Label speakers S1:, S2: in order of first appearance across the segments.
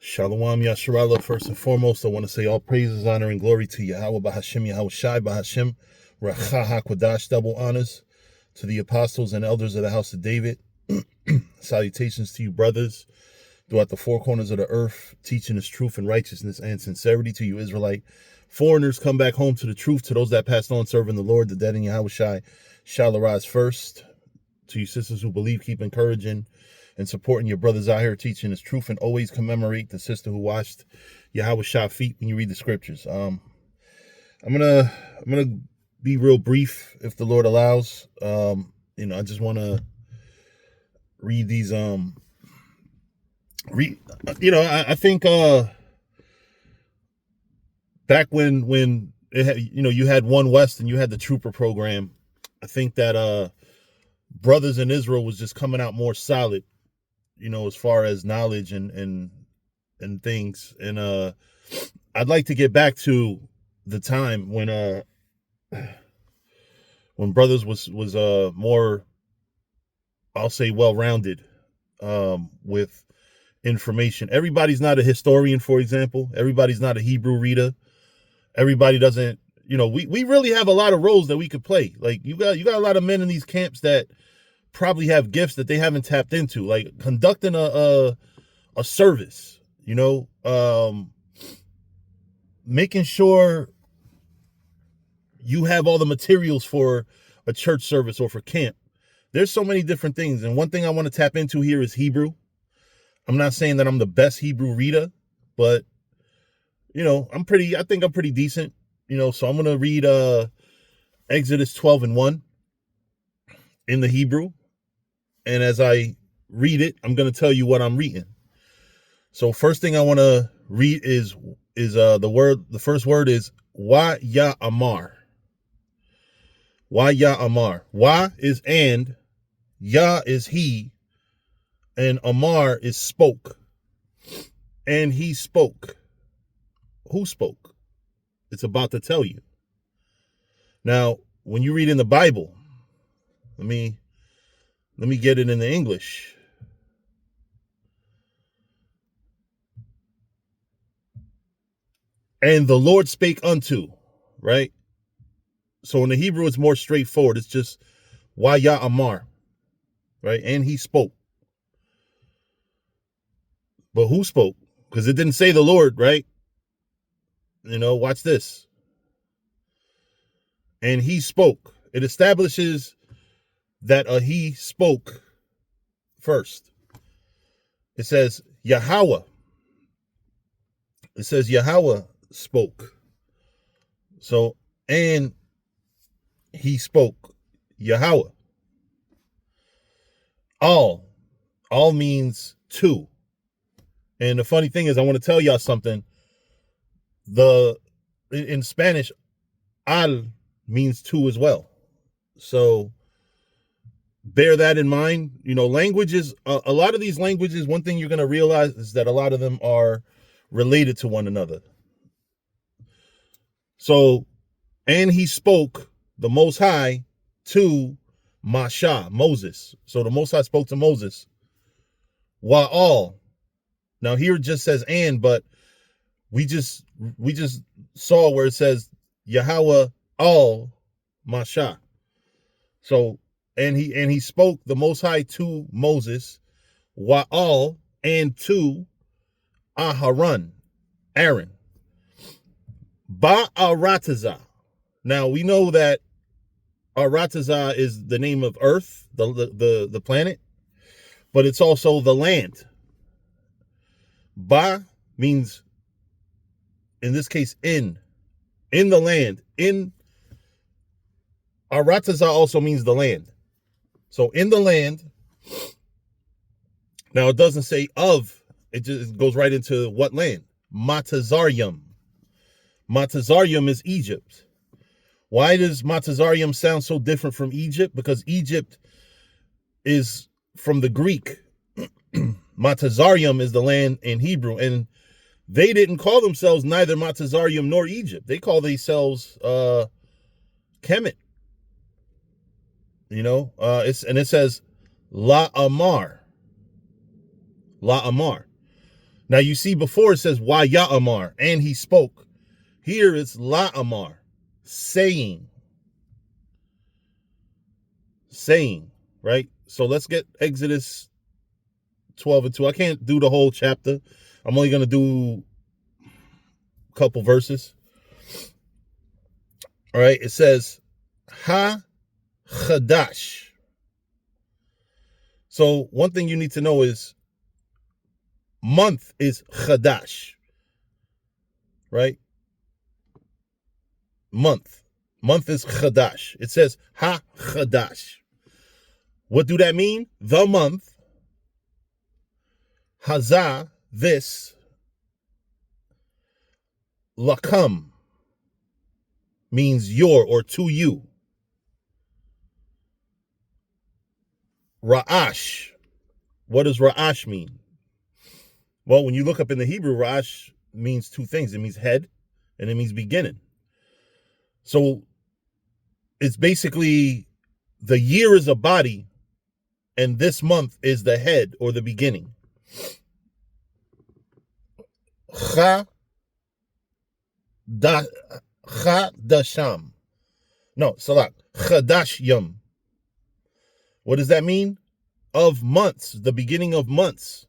S1: Shalom Yasharallah. First and foremost, I want to say all praises, honor, and glory to Yahweh Bahashim, Yahweh Shai Bahashim, Racha HaKodash, double honors to the apostles and elders of the house of David. Salutations to you, brothers, throughout the four corners of the earth, teaching His truth and righteousness and sincerity to you, Israelite foreigners. Come back home to the truth. To those that passed on serving the Lord, the dead in Yahweh Shai shall arise first. To you sisters who believe, keep encouraging and supporting your brothers out here teaching His truth, and always commemorate the sister who washed Yahweh Shai feet when you read the scriptures. I'm gonna be real brief if the Lord allows. I just want to read these. I think back when it had, you had One West and you had the Trooper program, I think that Brothers in Israel was just coming out more solid, as far as knowledge and things. And I'd like to get back to the time when Brothers was more, I'll say, well-rounded with information. Everybody's not a historian, for example. Everybody's not a Hebrew reader. Everybody doesn't, we really have a lot of roles that we could play. Like you got a lot of men in these camps that probably have gifts that they haven't tapped into, like conducting a service, making sure you have all the materials for a church service or for camp. There's so many different things. And one thing I want to tap into here is Hebrew. I'm not saying that I'm the best Hebrew reader, but I think I'm pretty decent, so I'm going to read Exodus 12:1 in the Hebrew. And as I read it, I'm going to tell you what I'm reading. So first thing I want to read is the first word is Wa Ya Amar. Wa Ya Amar. Wa is and, Ya is he, and Amar is spoke. And he spoke. Who spoke? It's about to tell you. Now, when you read in the Bible, let me get it in the English. And the Lord spake unto, right? So in the Hebrew, it's more straightforward. It's just Wa Ya Amar, right? And he spoke. But who spoke? Because it didn't say the Lord, right? Watch this. And he spoke. It establishes that he spoke first. It says Yahweh. It says Yahweh spoke. So, and he spoke. Yahweh. All means two. And the funny thing is, I want to tell y'all something. In Spanish, al means two as well. So bear that in mind. Languages, a lot of these languages, one thing you're going to realize is that a lot of them are related to one another. So, and he spoke, the Most High, to Masha, Moses. So the Most High spoke to Moses. Wa'al. Now here it just says and, but we just saw where it says Yahweh al Masha. So and he spoke, the Most High, to Moses, Wa'al, and to Aharon, Aaron. Ba'aratazah. Now we know that Aratazah is the name of Earth, the planet, but it's also the land. Ba means, in this case, in the land. In Aratazah also means the land. So in the land. Now it doesn't say of, it just goes right into what land. Matazarium. Matazarium is Egypt. Why does Matazarium sound so different from Egypt? Because Egypt is from the Greek. Matazarium is the land in Hebrew, and they didn't call themselves neither Matazarium nor Egypt. They call themselves Kemet. It says La Amar. La Amar. Now you see before it says Wa Ya'amar, and he spoke. Here it's La'amar, saying. Saying, right? So let's get Exodus 12 and 2. I can't do the whole chapter. I'm only going to do a couple verses. All right, it says, Ha Chadash. So one thing you need to know is month is Chadash, right? Month is Chadash. It says Ha Chadash. What do that mean? The month. Hazah, this. Lakam means your or to you. Ra'ash. What does Ra'ash mean? Well, when you look up in the Hebrew, Ra'ash means two things. It means head and it means beginning. So it's basically the year is a body and this month is the head or the beginning. Chadasham. No, Salak. Chadash Yom. What does that mean? Of months, the beginning of months.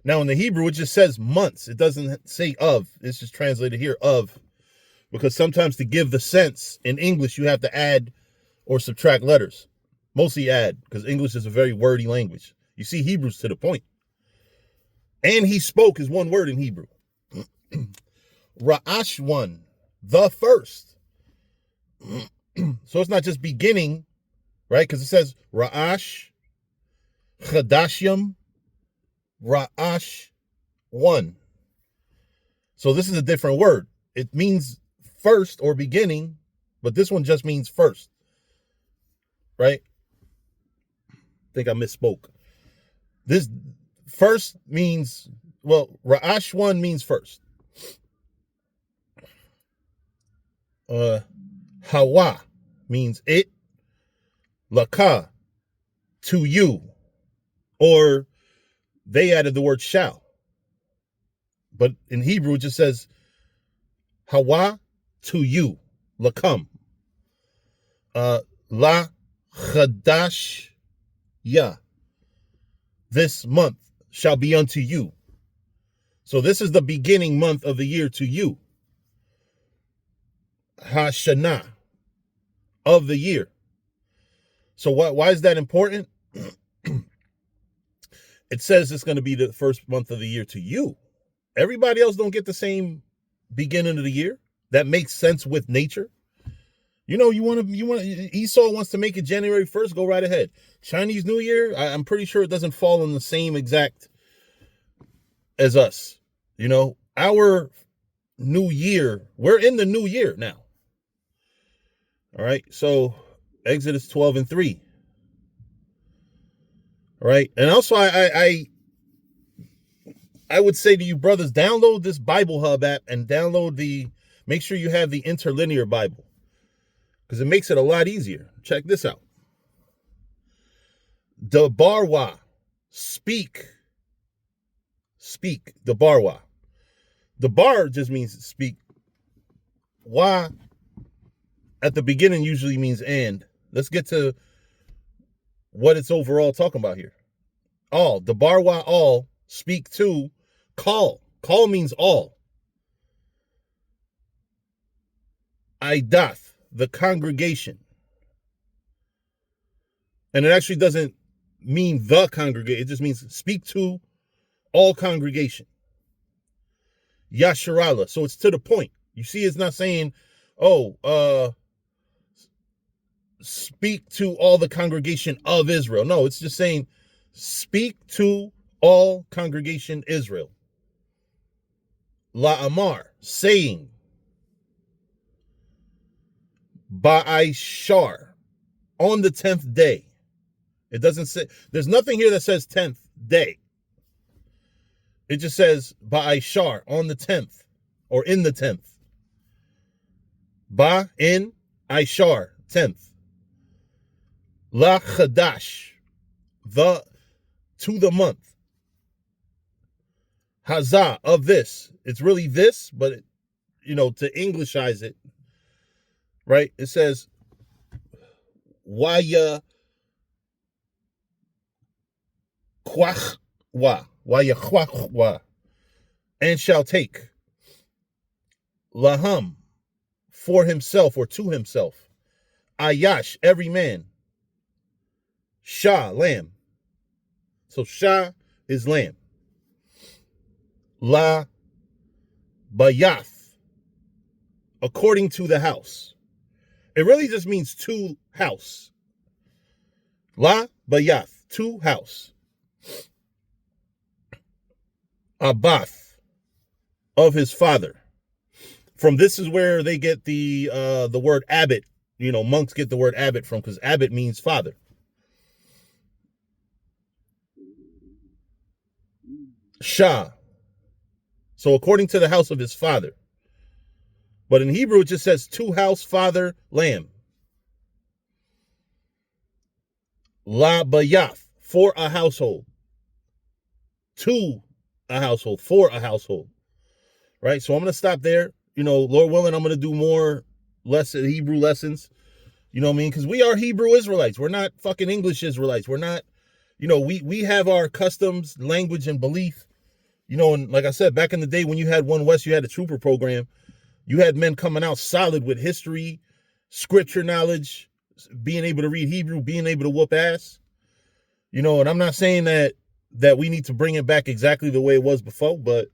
S1: Now in the Hebrew, it just says months. It doesn't say of. It's just translated here of. Because sometimes to give the sense in English, you have to add or subtract letters. Mostly add, because English is a very wordy language. You see Hebrew's to the point. And he spoke is one word in Hebrew. Ra'ash one, the first. So it's not just beginning, right? Because it says Ra'ash, Chadashyam, Ra'ash one. So this is a different word. It means first or beginning, but this one just means first. Right? I think I misspoke. This first means, well, Ra'ash one means first. Hawa means it. Laka, to you. Or they added the word shall. But in Hebrew, it just says Hawa, to you. Lakam. La Chadash Ya. This month shall be unto you. So this is the beginning month of the year to you. Hashanah, of the year. So why is that important? It says it's going to be the first month of the year to you. Everybody else don't get the same beginning of the year. That makes sense with nature. You know, Esau wants to make it January 1st, go right ahead. Chinese New Year, I'm pretty sure it doesn't fall in the same exact as us. You know, our new year, we're in the new year now. All right, so Exodus 12 and 3. All right, and also I would say to you brothers, download this Bible Hub app and make sure you have the interlinear Bible, because it makes it a lot easier. Check this out. Debarwa, speak. Speak, Debarwa. Debar just means speak. Wa at the beginning usually means and. Let's get to what it's overall talking about here. All, Debarwa, all, speak to, call. Call means all. Aidath, the congregation. And it actually doesn't mean the congregation. It just means speak to all congregation. Yasharala. So it's to the point. You see, it's not saying, speak to all the congregation of Israel. No, it's just saying speak to all congregation Israel. La'amar, saying. Ba'ishar, on the 10th day. It doesn't say, there's nothing here that says 10th day. It just says Ba'ishar, on the 10th, or in the 10th. Ba, in, Ishar, 10th. La Chadash, to the month. Hazah, of this. It's really this, but, to Englishize it, right? It says, Waya kwachwa, Waya kwachwa, and shall take. Laham, for himself or to himself. Ayash, every man. Shah, lamb. So Shah is lamb. La Bayath, according to the house. It really just means to house. La Bayath, to house. Abath, of his father. From this is where they get the word abbot. Monks get the word abbot from, because abbot means father. Shah. So according to the house of his father. But in Hebrew, it just says to house, father, lamb. La Bayath, for a household. To a household, for a household. Right? So I'm going to stop there. Lord willing, I'm going to do more Hebrew lessons. You know what I mean? Because we are Hebrew Israelites. We're not fucking English Israelites. We're not, we have our customs, language, and belief. And like I said, back in the day when you had One West, you had the Trooper program. You had men coming out solid with history, scripture knowledge, being able to read Hebrew, being able to whoop ass. And I'm not saying that we need to bring it back exactly the way it was before, but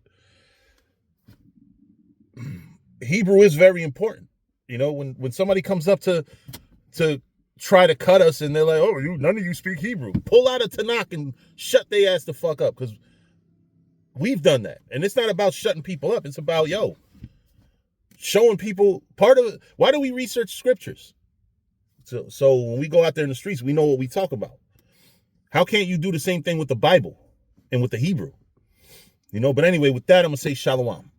S1: Hebrew is very important. When somebody comes up to try to cut us and they're like, oh, none of you speak Hebrew, pull out a Tanakh and shut their ass the fuck up, because we've done that. And it's not about shutting people up. It's about, showing people why do we research scriptures? So when we go out there in the streets, we know what we talk about. How can't you do the same thing with the Bible and with the Hebrew? But anyway, with that, I'm going to say shalom.